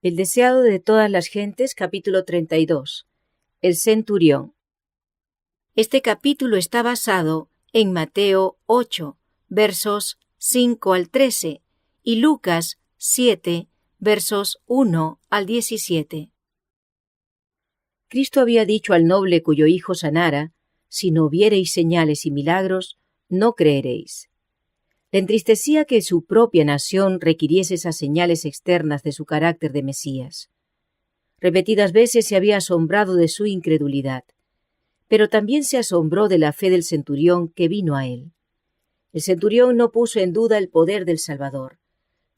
El deseado de todas las gentes, capítulo 32. El centurión. Este capítulo está basado en Mateo 8, versos 5 al 13, y Lucas 7, versos 1 al 17. Cristo había dicho al noble cuyo hijo sanara: si no viereis señales y milagros, no creeréis. Le entristecía que su propia nación requiriese esas señales externas de su carácter de Mesías. Repetidas veces se había asombrado de su incredulidad, pero también se asombró de la fe del centurión que vino a él. El centurión no puso en duda el poder del Salvador,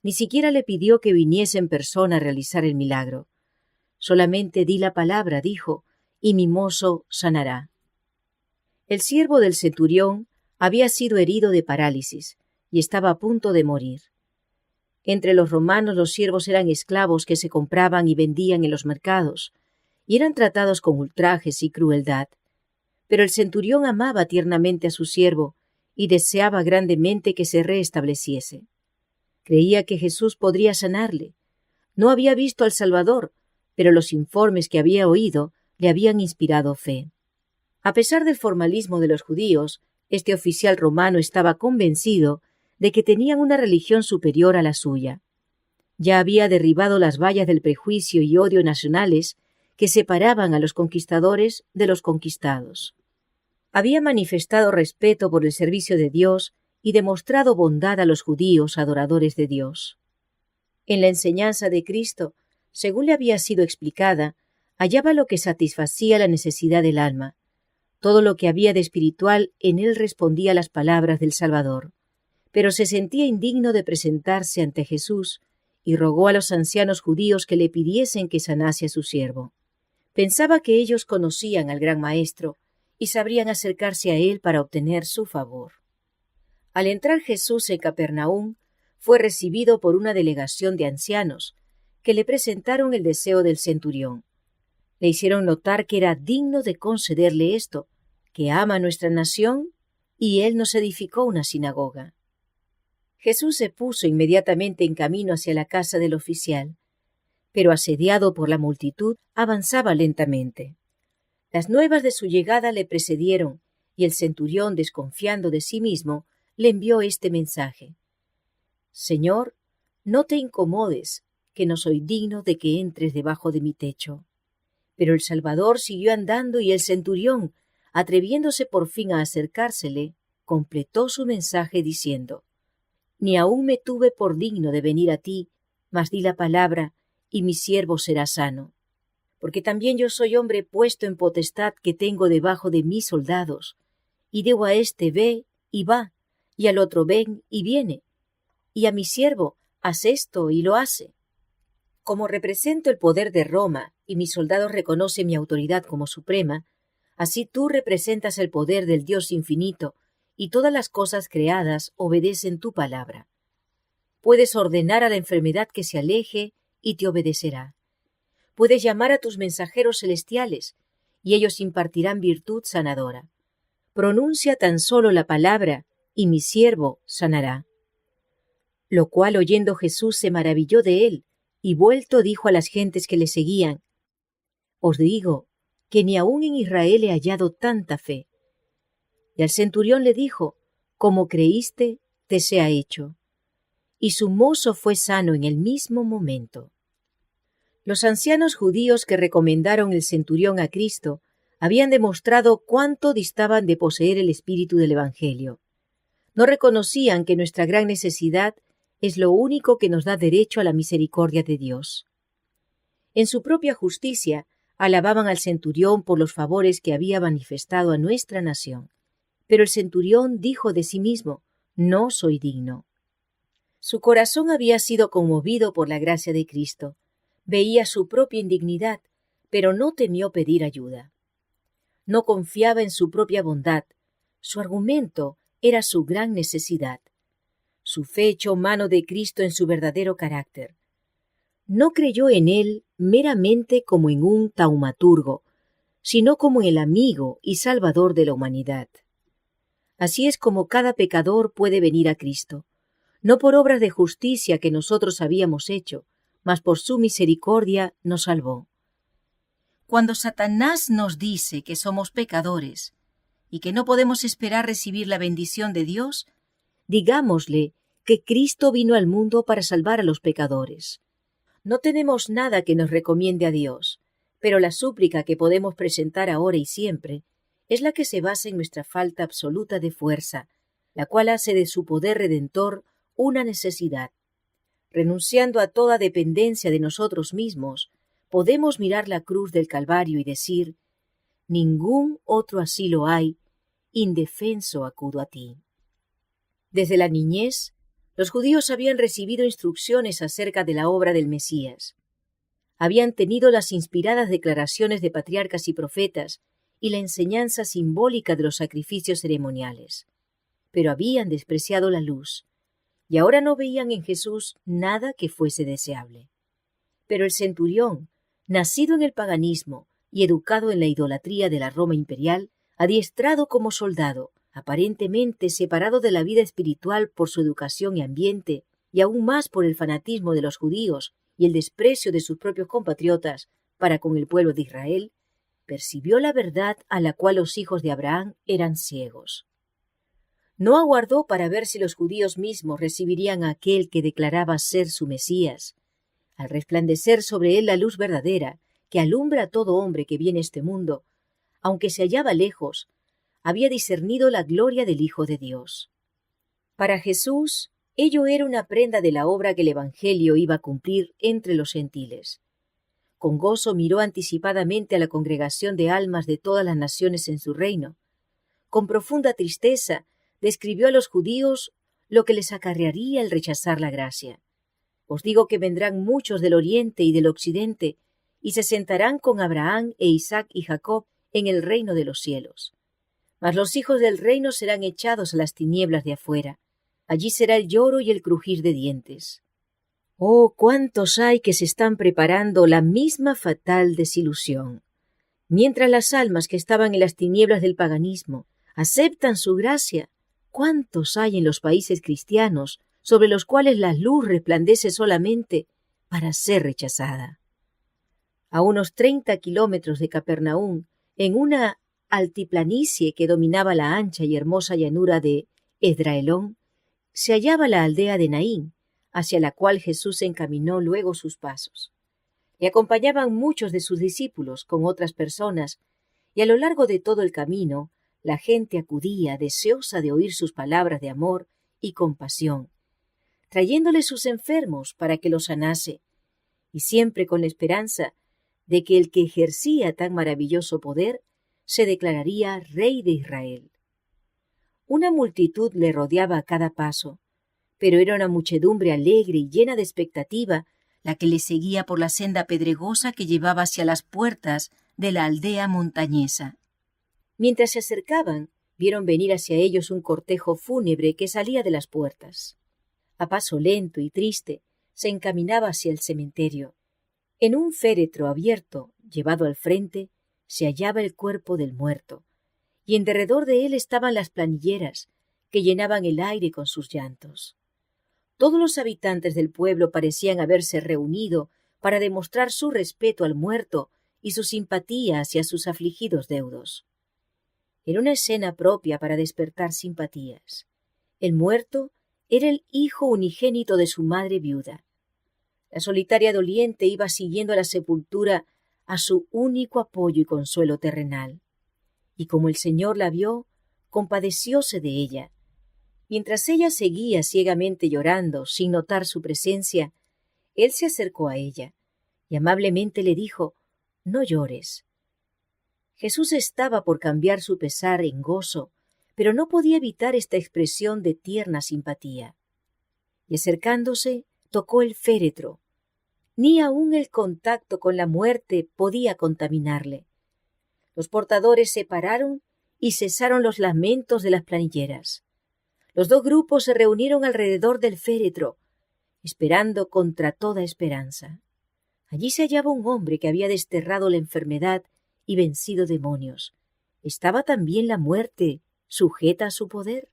ni siquiera le pidió que viniese en persona a realizar el milagro. Solamente di la palabra, dijo, y mi mozo sanará. El siervo del centurión había sido herido de parálisis y estaba a punto de morir. Entre los romanos los siervos eran esclavos que se compraban y vendían en los mercados, y eran tratados con ultrajes y crueldad. Pero el centurión amaba tiernamente a su siervo y deseaba grandemente que se restableciese. Creía que Jesús podría sanarle. No había visto al Salvador, pero los informes que había oído le habían inspirado fe. A pesar del formalismo de los judíos, este oficial romano estaba convencido de que tenían una religión superior a la suya. Ya había derribado las vallas del prejuicio y odio nacionales que separaban a los conquistadores de los conquistados. Había manifestado respeto por el servicio de Dios y demostrado bondad a los judíos adoradores de Dios. En la enseñanza de Cristo, según le había sido explicada, hallaba lo que satisfacía la necesidad del alma. Todo lo que había de espiritual en él respondía a las palabras del Salvador. Pero se sentía indigno de presentarse ante Jesús y rogó a los ancianos judíos que le pidiesen que sanase a su siervo. Pensaba que ellos conocían al gran maestro y sabrían acercarse a él para obtener su favor. Al entrar Jesús en Capernaum, fue recibido por una delegación de ancianos que le presentaron el deseo del centurión. Le hicieron notar que era digno de concederle esto, que ama nuestra nación, y él nos edificó una sinagoga. Jesús se puso inmediatamente en camino hacia la casa del oficial, pero asediado por la multitud, avanzaba lentamente. Las nuevas de su llegada le precedieron, y el centurión, desconfiando de sí mismo, le envió este mensaje: Señor, no te incomodes, que no soy digno de que entres debajo de mi techo. Pero el Salvador siguió andando y el centurión, atreviéndose por fin a acercársele, completó su mensaje diciendo: Ni aún me tuve por digno de venir a ti, mas di la palabra, y mi siervo será sano. Porque también yo soy hombre puesto en potestad que tengo debajo de mis soldados, y digo a este ve y va, y al otro ven y viene, y a mi siervo haz esto y lo hace. Como represento el poder de Roma y mis soldados reconocen mi autoridad como suprema, así tú representas el poder del Dios infinito, y todas las cosas creadas obedecen tu palabra. Puedes ordenar a la enfermedad que se aleje y te obedecerá. Puedes llamar a tus mensajeros celestiales y ellos impartirán virtud sanadora. Pronuncia tan solo la palabra y mi siervo sanará. Lo cual oyendo Jesús se maravilló de él y vuelto dijo a las gentes que le seguían: Os digo que ni aun en Israel he hallado tanta fe. Y al centurión le dijo: Como creíste, te sea hecho. Y su mozo fue sano en el mismo momento. Los ancianos judíos que recomendaron el centurión a Cristo habían demostrado cuánto distaban de poseer el espíritu del Evangelio. No reconocían que nuestra gran necesidad es lo único que nos da derecho a la misericordia de Dios. En su propia justicia, alababan al centurión por los favores que había manifestado a nuestra nación. Pero el centurión dijo de sí mismo: No soy digno. Su corazón había sido conmovido por la gracia de Cristo. Veía su propia indignidad, pero no temió pedir ayuda. No confiaba en su propia bondad. Su argumento era su gran necesidad. Su fe echó mano de Cristo en su verdadero carácter. No creyó en él meramente como en un taumaturgo, sino como en el amigo y salvador de la humanidad. Así es como cada pecador puede venir a Cristo, no por obras de justicia que nosotros habíamos hecho, mas por su misericordia nos salvó. Cuando Satanás nos dice que somos pecadores y que no podemos esperar recibir la bendición de Dios, digámosle que Cristo vino al mundo para salvar a los pecadores. No tenemos nada que nos recomiende a Dios, pero la súplica que podemos presentar ahora y siempre es la que se basa en nuestra falta absoluta de fuerza, la cual hace de su poder redentor una necesidad. Renunciando a toda dependencia de nosotros mismos, podemos mirar la cruz del Calvario y decir: ningún otro asilo hay, indefenso acudo a ti. Desde la niñez, los judíos habían recibido instrucciones acerca de la obra del Mesías. Habían tenido las inspiradas declaraciones de patriarcas y profetas y la enseñanza simbólica de los sacrificios ceremoniales. Pero habían despreciado la luz, y ahora no veían en Jesús nada que fuese deseable. Pero el centurión, nacido en el paganismo y educado en la idolatría de la Roma imperial, adiestrado como soldado, aparentemente separado de la vida espiritual por su educación y ambiente, y aún más por el fanatismo de los judíos y el desprecio de sus propios compatriotas para con el pueblo de Israel, percibió la verdad a la cual los hijos de Abraham eran ciegos. No aguardó para ver si los judíos mismos recibirían a aquel que declaraba ser su Mesías. Al resplandecer sobre él la luz verdadera, que alumbra a todo hombre que viene a este mundo, aunque se hallaba lejos, había discernido la gloria del Hijo de Dios. Para Jesús, ello era una prenda de la obra que el Evangelio iba a cumplir entre los gentiles. Con gozo miró anticipadamente a la congregación de almas de todas las naciones en su reino. Con profunda tristeza, describió a los judíos lo que les acarrearía el rechazar la gracia. Os digo que vendrán muchos del oriente y del occidente, y se sentarán con Abraham e Isaac y Jacob en el reino de los cielos. Mas los hijos del reino serán echados a las tinieblas de afuera. Allí será el lloro y el crujir de dientes. Oh, cuántos hay que se están preparando la misma fatal desilusión. Mientras las almas que estaban en las tinieblas del paganismo aceptan su gracia, ¿cuántos hay en los países cristianos sobre los cuales la luz resplandece solamente para ser rechazada? A unos 30 kilómetros de Capernaum, en una altiplanicie que dominaba la ancha y hermosa llanura de Esdraelón, se hallaba la aldea de Naín, hacia la cual Jesús encaminó luego sus pasos. Le acompañaban muchos de sus discípulos con otras personas, y a lo largo de todo el camino la gente acudía deseosa de oír sus palabras de amor y compasión, trayéndole sus enfermos para que los sanase, y siempre con la esperanza de que el que ejercía tan maravilloso poder se declararía Rey de Israel. Una multitud le rodeaba a cada paso, pero era una muchedumbre alegre y llena de expectativa la que le seguía por la senda pedregosa que llevaba hacia las puertas de la aldea montañesa. Mientras se acercaban, vieron venir hacia ellos un cortejo fúnebre que salía de las puertas. A paso lento y triste, se encaminaba hacia el cementerio. En un féretro abierto, llevado al frente, se hallaba el cuerpo del muerto, y en derredor de él estaban las planilleras, que llenaban el aire con sus llantos. Todos los habitantes del pueblo parecían haberse reunido para demostrar su respeto al muerto y su simpatía hacia sus afligidos deudos. Era una escena propia para despertar simpatías. El muerto era el hijo unigénito de su madre viuda. La solitaria doliente iba siguiendo a la sepultura a su único apoyo y consuelo terrenal. Y como el Señor la vio, compadecióse de ella. Mientras ella seguía ciegamente llorando, sin notar su presencia, él se acercó a ella y amablemente le dijo: «No llores». Jesús estaba por cambiar su pesar en gozo, pero no podía evitar esta expresión de tierna simpatía. Y acercándose, tocó el féretro. Ni aun el contacto con la muerte podía contaminarle. Los portadores se pararon y cesaron los lamentos de las planilleras. Los dos grupos se reunieron alrededor del féretro, esperando contra toda esperanza. Allí se hallaba un hombre que había desterrado la enfermedad y vencido demonios. ¿Estaba también la muerte sujeta a su poder?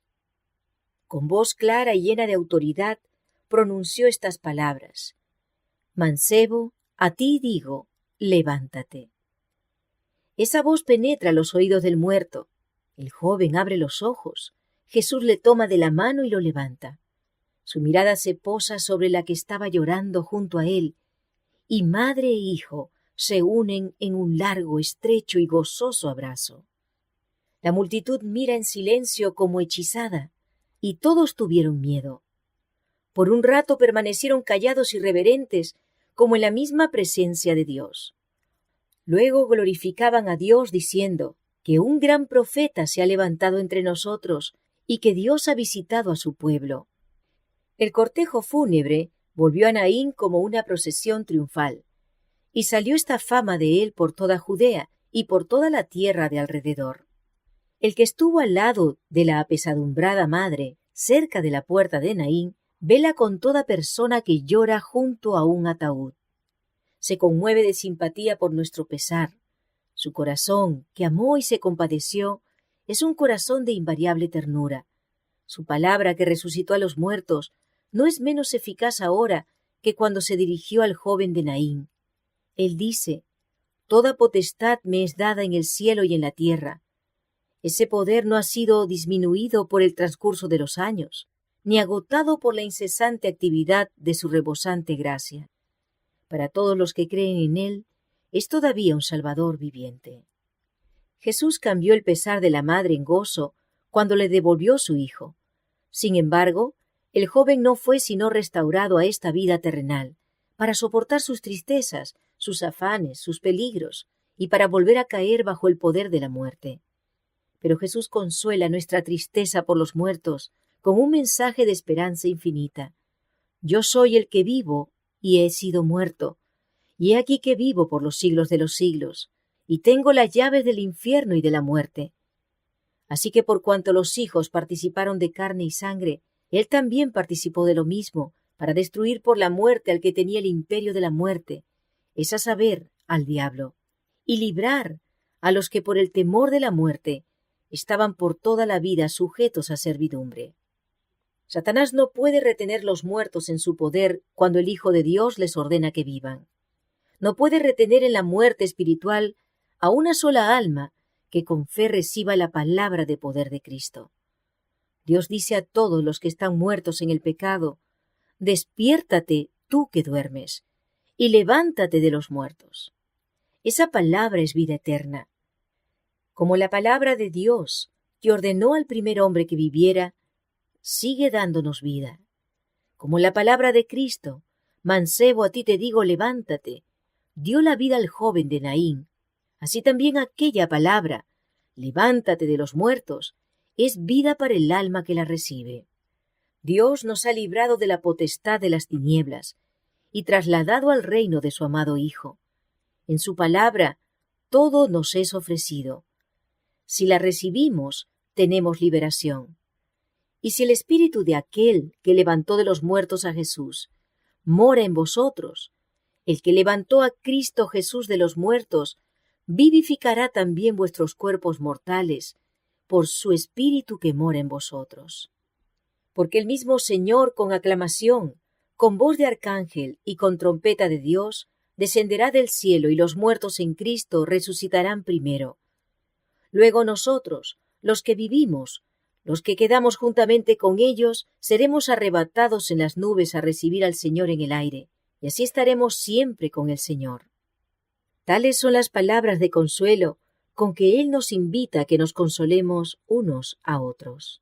Con voz clara y llena de autoridad pronunció estas palabras: Mancebo, a ti digo, levántate. Esa voz penetra los oídos del muerto. El joven abre los ojos. Jesús le toma de la mano y lo levanta. Su mirada se posa sobre la que estaba llorando junto a él, y madre e hijo se unen en un largo, estrecho y gozoso abrazo. La multitud mira en silencio como hechizada, y todos tuvieron miedo. Por un rato permanecieron callados y reverentes, como en la misma presencia de Dios. Luego glorificaban a Dios diciendo que un gran profeta se ha levantado entre nosotros y que Dios ha visitado a su pueblo. El cortejo fúnebre volvió a Naín como una procesión triunfal, y salió esta fama de él por toda Judea y por toda la tierra de alrededor. El que estuvo al lado de la apesadumbrada madre, cerca de la puerta de Naín, vela con toda persona que llora junto a un ataúd. Se conmueve de simpatía por nuestro pesar. Su corazón, que amó y se compadeció, es un corazón de invariable ternura. Su palabra que resucitó a los muertos no es menos eficaz ahora que cuando se dirigió al joven de Naín. Él dice: «Toda potestad me es dada en el cielo y en la tierra». Ese poder no ha sido disminuido por el transcurso de los años, ni agotado por la incesante actividad de su rebosante gracia. Para todos los que creen en él, es todavía un Salvador viviente. Jesús cambió el pesar de la madre en gozo cuando le devolvió su hijo. Sin embargo, el joven no fue sino restaurado a esta vida terrenal, para soportar sus tristezas, sus afanes, sus peligros, y para volver a caer bajo el poder de la muerte. Pero Jesús consuela nuestra tristeza por los muertos con un mensaje de esperanza infinita. Yo soy el que vivo y he sido muerto, y he aquí que vivo por los siglos de los siglos, y tengo las llaves del infierno y de la muerte. Así que por cuanto los hijos participaron de carne y sangre, él también participó de lo mismo, para destruir por la muerte al que tenía el imperio de la muerte, es a saber, al diablo, y librar a los que por el temor de la muerte estaban por toda la vida sujetos a servidumbre. Satanás no puede retener los muertos en su poder cuando el Hijo de Dios les ordena que vivan. No puede retener en la muerte espiritual a una sola alma que con fe reciba la palabra de poder de Cristo. Dios dice a todos los que están muertos en el pecado: «Despiértate, tú que duermes, y levántate de los muertos». Esa palabra es vida eterna. Como la palabra de Dios, que ordenó al primer hombre que viviera, sigue dándonos vida. Como la palabra de Cristo, «Mancebo, a ti te digo, levántate», dio la vida al joven de Naín, así también aquella palabra, «Levántate de los muertos», es vida para el alma que la recibe. Dios nos ha librado de la potestad de las tinieblas y trasladado al reino de su amado Hijo. En su palabra todo nos es ofrecido. Si la recibimos, tenemos liberación. Y si el espíritu de aquel que levantó de los muertos a Jesús mora en vosotros, el que levantó a Cristo Jesús de los muertos vivificará también vuestros cuerpos mortales por su espíritu que mora en vosotros. Porque el mismo Señor, con aclamación, con voz de arcángel y con trompeta de Dios, descenderá del cielo, y los muertos en Cristo resucitarán primero. Luego nosotros, los que vivimos, los que quedamos juntamente con ellos, seremos arrebatados en las nubes a recibir al Señor en el aire, y así estaremos siempre con el Señor. Tales son las palabras de consuelo con que Él nos invita a que nos consolemos unos a otros.